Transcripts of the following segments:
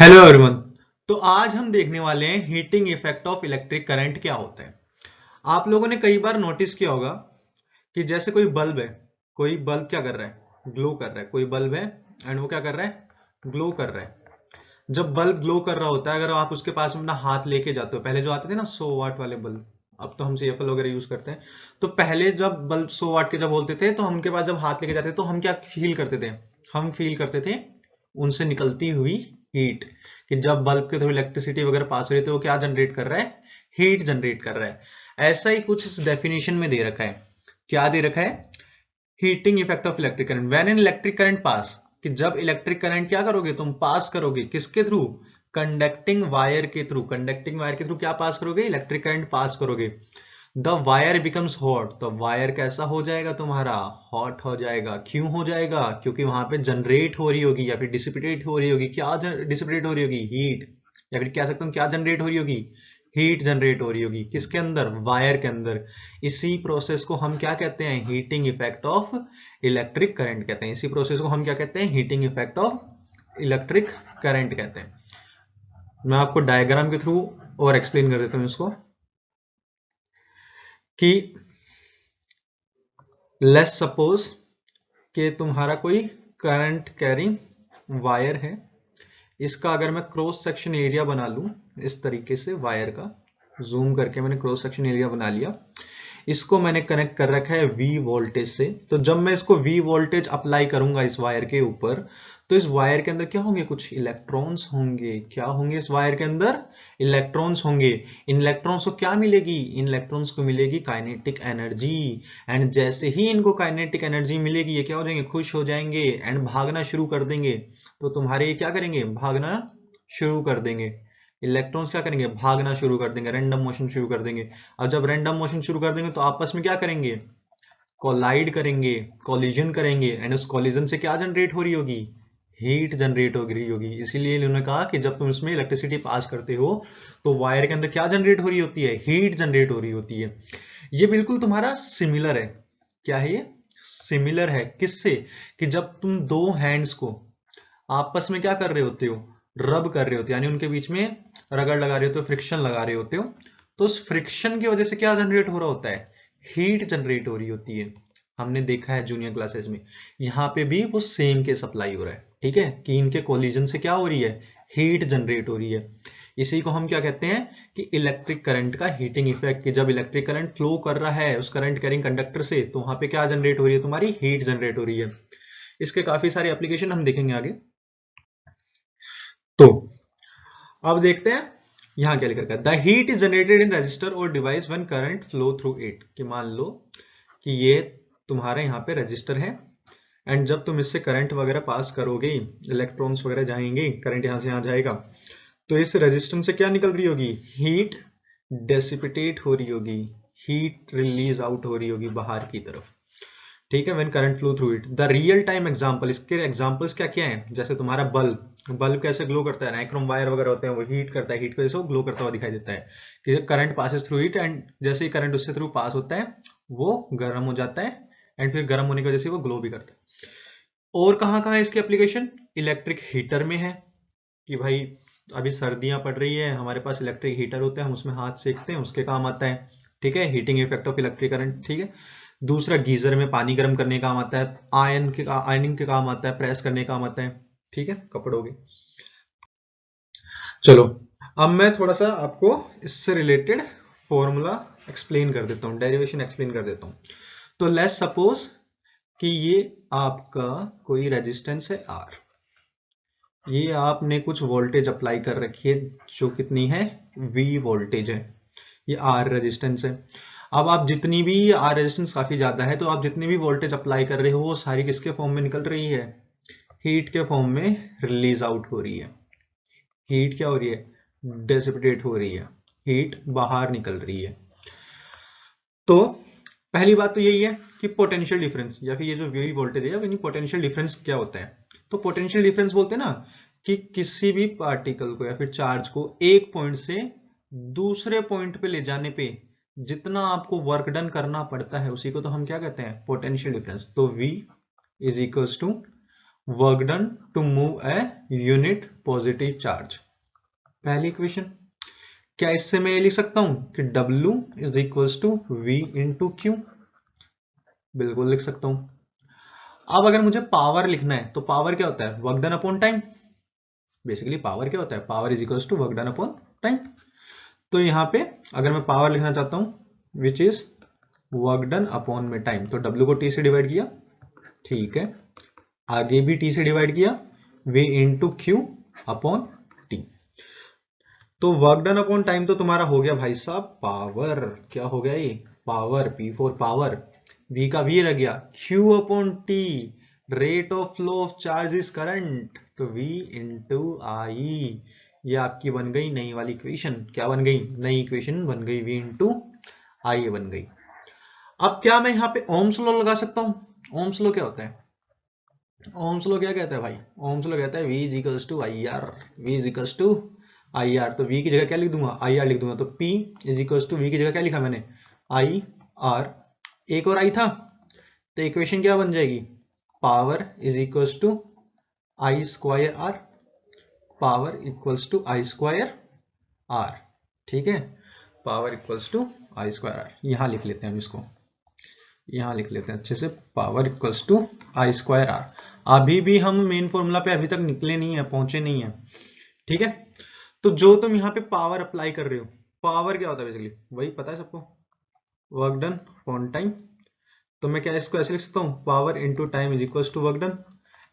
Hello everyone. तो आज हम देखने वाले हैं heating effect of electric current क्या होता है। आप लोगों ने कई बार नोटिस किया होगा कि जैसे कोई बल्ब है, कोई बल्ब क्या कर रहा है, ग्लो कर रहा है। कोई बल्ब है एंड वो क्या कर रहा है, ग्लो कर रहा है। जब बल्ब ग्लो कर रहा होता है, अगर आप उसके पास में अपना हाथ लेके जाते हो, पहले जो आते थे ना 100 वाट वाले बल्ब, अब तो हम सीएफएल वगैरह यूज करते हैं। तो पहले जब बल्ब 100 वाट के जब बोलते थे तो हम उनके पास जब हाथ लेके जाते तो हम क्या फील करते थे, हम फील करते थे उनसे निकलती हुई हीट। कि जब बल्ब के थ्रू इलेक्ट्रिसिटी वगैरह पास हो रही है तो वो क्या जनरेट कर रहा है, हीट जनरेट कर रहा है। ऐसा ही कुछ इस डेफिनेशन में दे रखा है। क्या दे रखा है, heating effect of electric current when an electric current pass. कि जब इलेक्ट्रिक करंट क्या करोगे, तुम पास करोगे किसके थ्रू, कंडक्टिंग वायर के थ्रू। कंडक्टिंग वायर के थ्रू क्या पास करोगे, इलेक्ट्रिक करंट पास करोगे। द वायर बिकम्स हॉट, तो वायर कैसा हो जाएगा तुम्हारा, हॉट हो जाएगा। क्यों हो जाएगा, क्योंकि वहां पे जनरेट हो रही होगी या फिर डिसिपिटेट हो रही होगी। क्या डिसिपिटेट हो रही होगी, हीट। या फिर कह सकता हूँ क्या जनरेट हो रही होगी, हीट जनरेट हो रही होगी। किसके अंदर, वायर के अंदर। इसी प्रोसेस को हम क्या कहते हैं, heating effect of electric current कहते हैं। इसी प्रोसेस को हम क्या कहते हैं, heating effect of electric current कहते हैं। मैं आपको डायग्राम के थ्रू और एक्सप्लेन कर देता हूँ इसको। कि लेट्स सपोज कि तुम्हारा कोई करंट कैरिंग वायर है। इसका अगर मैं क्रॉस सेक्शन एरिया बना लूं इस तरीके से, वायर का जूम करके मैंने क्रॉस सेक्शन एरिया बना लिया। इसको मैंने कनेक्ट कर रखा है V वोल्टेज से। तो जब मैं इसको V वोल्टेज अप्लाई करूंगा इस वायर के ऊपर, तो इस वायर के अंदर क्या होंगे, कुछ इलेक्ट्रॉन्स होंगे। क्या होंगे इस वायर के अंदर, इलेक्ट्रॉन्स होंगे। इन इलेक्ट्रॉन्स को क्या मिलेगी, इन इलेक्ट्रॉन्स को मिलेगी काइनेटिक एनर्जी। एंड जैसे ही इनको काइनेटिक एनर्जी मिलेगी, ये क्या हो जाएंगे, खुश हो जाएंगे एंड भागना शुरू कर देंगे। तो तुम्हारे ये क्या करेंगे, भागना शुरू कर देंगे। इलेक्ट्रॉन्स क्या करेंगे, भागना शुरू कर देंगे, रैंडम मोशन शुरू कर देंगे। अब जब रैंडम मोशन शुरू कर देंगे तो आपस में क्या करेंगे, कोलाइड करेंगे, कोलिजन करेंगे। एंड उस कोलिजन से क्या जनरेट हो रही होगी, हीट जनरेट हो रही होगी। इसीलिए इन्होंने कहा कि जब तुम इसमें इलेक्ट्रिसिटी पास करते हो तो वायर के अंदर क्या जनरेट हो रही होती है, हीट जनरेट हो रही होती है। ये बिल्कुल तुम्हारा सिमिलर है। क्या है ये, सिमिलर है किससे, कि जब तुम दो हैंड्स को आपस में क्या कर रहे होते हो, रब कर रहे होते हो, यानी उनके बीच में रगड़ लगा रहे होते हो, फ्रिक्शन लगा रहे होते हो। तो उस फ्रिक्शन की वजह से क्या जनरेट हो रहा होता है, हीट जनरेट हो रही होती है। हमने देखा है जूनियर क्लासेस में, यहाँ पे भी वो सेम केस अप्लाई हो रहा है। ठीक है, कि इनके कोलिजन से क्या हो रही है, हीट जनरेट हो रही है। इसी को हम क्या कहते हैं, कि इलेक्ट्रिक करंट का हीटिंग इफेक्ट। कि जब इलेक्ट्रिक करंट फ्लो कर रहा है उस करंट कैरिंग कंडक्टर से, तो वहां पे क्या जनरेट हो रही है, तुम्हारी हीट जनरेट हो रही है। इसके काफी सारे एप्लीकेशन हम देखेंगे आगे। तो अब देखते हैं यहां क्या लिखा है, the heat is generated in resistor और device when current flow through it. कि मान लो कि ये तुम्हारे यहाँ पे रजिस्टर है एंड जब तुम इससे करंट वगैरह पास करोगे, इलेक्ट्रॉन्स वगैरह जाएंगे, करंट यहां से यहां जाएगा, तो इस रेजिस्टेंस से क्या निकल रही होगी, हीट डेसिपिटेट हो रही होगी, हीट रिलीज आउट हो रही होगी बाहर की तरफ। ठीक है, when current flow through it. The real time example, इसके एग्जांपल्स क्या क्या हैं, जैसे तुम्हारा बल्ब, बल्ब कैसे ग्लो करता है, नाइक्रोम वायर वगैरह होते हैं, वो हीट करता है, हीट की वजह से वो ग्लो करता हुआ दिखाई देता है। कि current passes through it and जैसे ही करंट उससे थ्रू पास होता है वो गर्म हो जाता है एंड फिर गर्म होने की वजह से वो ग्लो भी करता है। और कहाँ कहाँ है इसकी एप्लीकेशन, इलेक्ट्रिक हीटर में है। कि भाई अभी सर्दियां पड़ रही है, हमारे पास इलेक्ट्रिक हीटर होते हैं, हम उसमें हाथ सेकते हैं, उसके काम आता है। ठीक है, heating effect of electric current. ठीक है, दूसरा गीजर में पानी गर्म करने का काम आता है, आयनिंग के काम आता है, प्रेस करने का काम आता है। ठीक है, कपड़ों के। चलो, अब मैं थोड़ा सा आपको इससे रिलेटेड फॉर्मूला एक्सप्लेन कर देता हूँ, डेरिवेशन एक्सप्लेन कर देता हूँ। तो लेट्स सपोज कि ये आपका कोई रेजिस्टेंस है आर, ये आपने कुछ वोल्टेज अप्लाई कर रखी है जो कितनी है, V वोल्टेज है। ये R रेजिस्टेंस है। अब आप जितनी भी, R रेजिस्टेंस काफी ज्यादा है, तो आप जितनी भी वोल्टेज अप्लाई कर रहे हो वो सारी किसके फॉर्म में निकल रही है, हीट के फॉर्म में रिलीज आउट हो रही है। हीट क्या हो रही है, डेसिपिटेट हो रही है, हीट बाहर निकल रही है। तो पहली बात तो यही है कि पोटेंशियल डिफरेंस या फिर ये जो वी वोल्टेज है, यानी पोटेंशियल डिफरेंस क्या होता है। तो पोटेंशियल डिफरेंस बोलते हैं ना, कि किसी भी पार्टिकल को या फिर चार्ज को एक पॉइंट से दूसरे पॉइंट पे ले जाने पे जितना आपको वर्क डन करना पड़ता है, उसी को तो हम क्या कहते हैं, पोटेंशियल डिफरेंस। तो V is equals to work done to move a unit positive charge. पहली इक्वेशन। क्या इससे मैं ये लिख सकता हूं कि W is equals to V into Q? बिल्कुल लिख सकता हूं। अब अगर मुझे पावर लिखना है तो पावर क्या होता है? Work done upon time. Basically power क्या होता है? Power is equals to work done upon time. तो यहां पे अगर मैं पावर लिखना चाहता हूं which is work done upon में टाइम, तो W को T से डिवाइड किया, ठीक है, आगे भी T से डिवाइड किया, V into Q upon T। तो वर्क डन अपॉन टाइम तो तुम्हारा हो गया भाई साहब पावर। क्या हो गया ये? पावर, P4 पावर, V का V रह गया, Q upon T rate of flow of charge is current, तो V इंटू आई। ये आपकी बन गई नई वाली इक्वेशन। क्या बन गई? नई इक्वेशन बन गई, V इंटू आई बन गई। अब क्या मैं यहाँ पे ओम्स लॉ लगा सकता हूं? ओम्स लॉ क्या होता है? ओम्स लॉ क्या कहता है भाई? ओम्स लॉ कहता है V is equals to I R. V is equals to I R, तो V की जगह क्या लिख दूंगा? आई आर लिख दूंगा। तो P is equals to V की जगह क्या लिखा मैंने? I R. एक और आई था, तो इक्वेशन क्या बन जाएगी? Power is equals to I square R. Power equals to I square R, ठीक है, power equals to I square R. यहां लिख लेते हैं हम इसको, यहां लिख लेते हैं अच्छे से, power equals to I square R. अभी भी हम मेन फॉर्मूला पे अभी तक निकले नहीं है, पहुंचे नहीं है, ठीक है। तो जो तुम यहाँ पे पावर अप्लाई कर रहे हो, पावर क्या होता है बेसिकली? वही पता है सबको, वर्क डन अपॉन टाइम। तो मैं क्या इसको ऐसे लिख सकता हूँ? Power into time is equal to work done.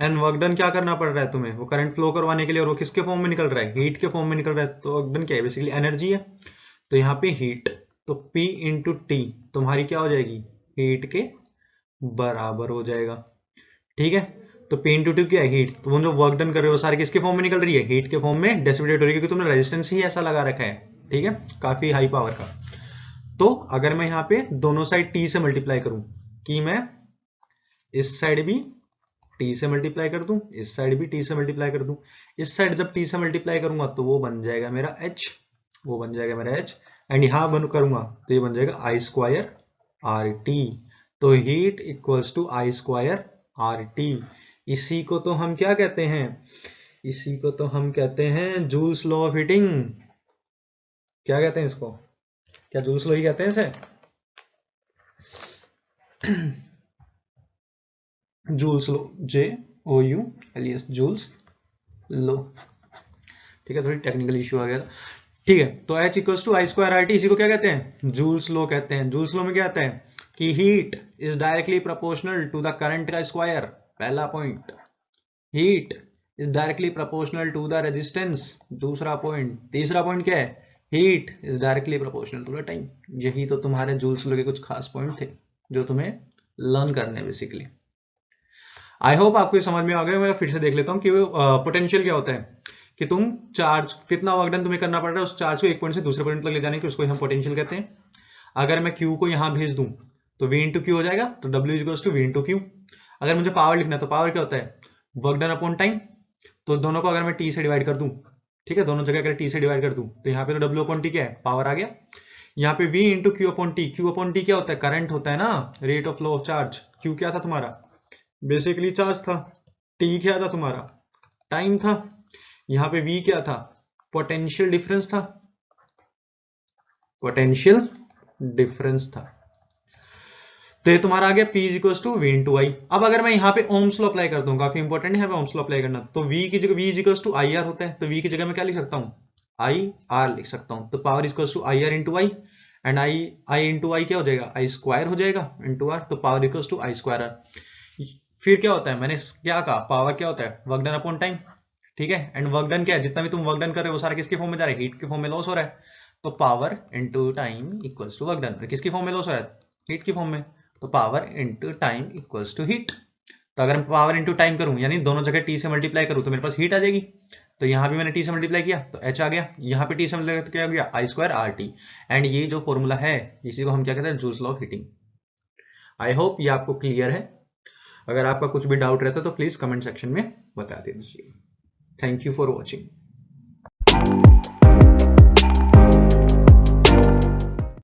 And work done क्या करना पड़ रहा है तुम्हें? वो करंट फ्लो करवाने के लिए, और वो किसके फॉर्म में निकल रहा है? हीट के फॉर्म में निकल रहा है। तो वर्क डन क्या है? बेसिकली एनर्जी है। तो यहाँ पे हीट, तो P इंटू टी तुम्हारी क्या हो जाएगी? हीट के बराबर हो जाएगा, ठीक है। तो P इंटू टी क्या है? हीट। तो वो जो वर्क डन कर रहे हो सारे किसके फॉर्म में निकल रही है? हीट के फॉर्म में डिसिपेट हो रही है, क्योंकि तुमने रेजिस्टेंस ही ऐसा लगा रखा है, ठीक है, काफी हाई पावर का। तो अगर मैं यहाँ पे दोनों साइड T से मल्टीप्लाई करूं, कि मैं इस साइड भी T से मल्टीप्लाई कर दूं, इस साइड भी T से मल्टीप्लाई कर दूं, इस साइड जब T से मल्टीप्लाई करूंगा तो वो बन जाएगा मेरा H, वो बन जाएगा मेरा H। एंड यहां बन करूंगा तो ये बन जाएगा आई स्क्वायर आर टी। तो heat equals to I square R T. इसी को तो हम क्या कहते हैं? इसी को तो हम कहते हैं जूल्स लॉ ऑफ हीटिंग। क्या कहते हैं इसको? क्या जूल्स लॉ ही कहते हैं इसे? जूल्स लो, JOULES, जूल्स लो, ठीक है, थोड़ी टेक्निकल इश्यू आ गया था, ठीक है। तो H equals to I square R T, इसी को क्या कहते हैं? जूल्स लो कहते हैं। जूल्स लो में क्या आता है कि heat is directly proportional to the current का स्क्वायर। पहला point, heat is directly proportional to the resistance. दूसरा पॉइंट, तीसरा पॉइंट क्या है? Heat is directly proportional to the time. यही तो तुम्हारे जूल्स लो के कुछ खास पॉइंट थे जो तुम्हें लर्न करने बेसिकली। आई होप आपको ये समझ में आ गया। मैं फिर से देख लेता हूँ कि पोटेंशियल क्या होता है, कि तुम चार्ज कितना वर्क डन तुम्हें करना पड़ रहा है उस चार्ज को एक पॉइंट से दूसरे पॉइंट तक ले जाने की, उसको हम पोटेंशियल कहते हैं। अगर मैं Q को यहां भेज दूं तो V इंटू क्यू हो जाएगा, तो W is to V into Q. अगर मुझे पावर लिखना है तो पावर क्या होता है? Work done upon time. तो दोनों को अगर मैं T से डिवाइड कर दूं, ठीक है, दोनों जगह अगर T से डिवाइड कर दूं तो यहाँ पे तो W अपॉन टी क्या है? पावर आ गया। यहाँ पे V into Q upon T, Q upon T क्या होता है? करंट होता है ना, rate of flow of charge. Q क्या था तुम्हारा? बेसिकली चार्ज था। T क्या था तुम्हारा? टाइम था। यहाँ पे V क्या था? पोटेंशियल डिफरेंस था, पोटेंशियल डिफरेंस था। तो ये तुम्हारा आ गया P is equal to V into I. अब अगर मैं यहाँ पे ओम्स लॉ अप्लाई कर दूं, काफी इंपॉर्टेंट है ओम्स लॉ अप्लाई करना, तो V की जगह V is equal to I R होता है, तो V की जगह मैं क्या लिख सकता हूँ? आई आर लिख सकता हूँ। तो power is equal to I R into I, and I into I क्या हो जाएगा? आई स्क्वायर हो जाएगा इंटू आर, तो power equal to I square R. फिर क्या होता है? मैंने क्या कहा? पावर क्या होता है? वर्क डन अपॉन टाइम, ठीक है। एंड वर्क डन क्या है? जितना भी तुम वर्क डन कर रहे हो वो सारा किसके फॉर्म में जा रहा है? हीट के फॉर्म में लॉस हो रहा है। तो power into time equals to work done. किसकी फॉर्म में लॉस हो रहा है? हीट की फॉर्म में। तो power into time equals to heat. तो अगर मैं पावर इंटू टाइम करूं, यानी दोनों जगह T से मल्टीप्लाई करूं, तो मेरे पास हीट आ जाएगी। तो यहां भी मैंने T से मल्टीप्लाई किया तो H आ गया, यहाँ पे T से मल्टीप्लाई तो क्या हो गया? आई स्क्वायर आर टी। एंड ये जो फॉर्मूला है इसी को हम क्या कहते हैं? Joules law of heating. I hope ये आपको क्लियर है। अगर आपका कुछ भी डाउट रहता है तो प्लीज कमेंट सेक्शन में बता दीजिए। Thank you for watching.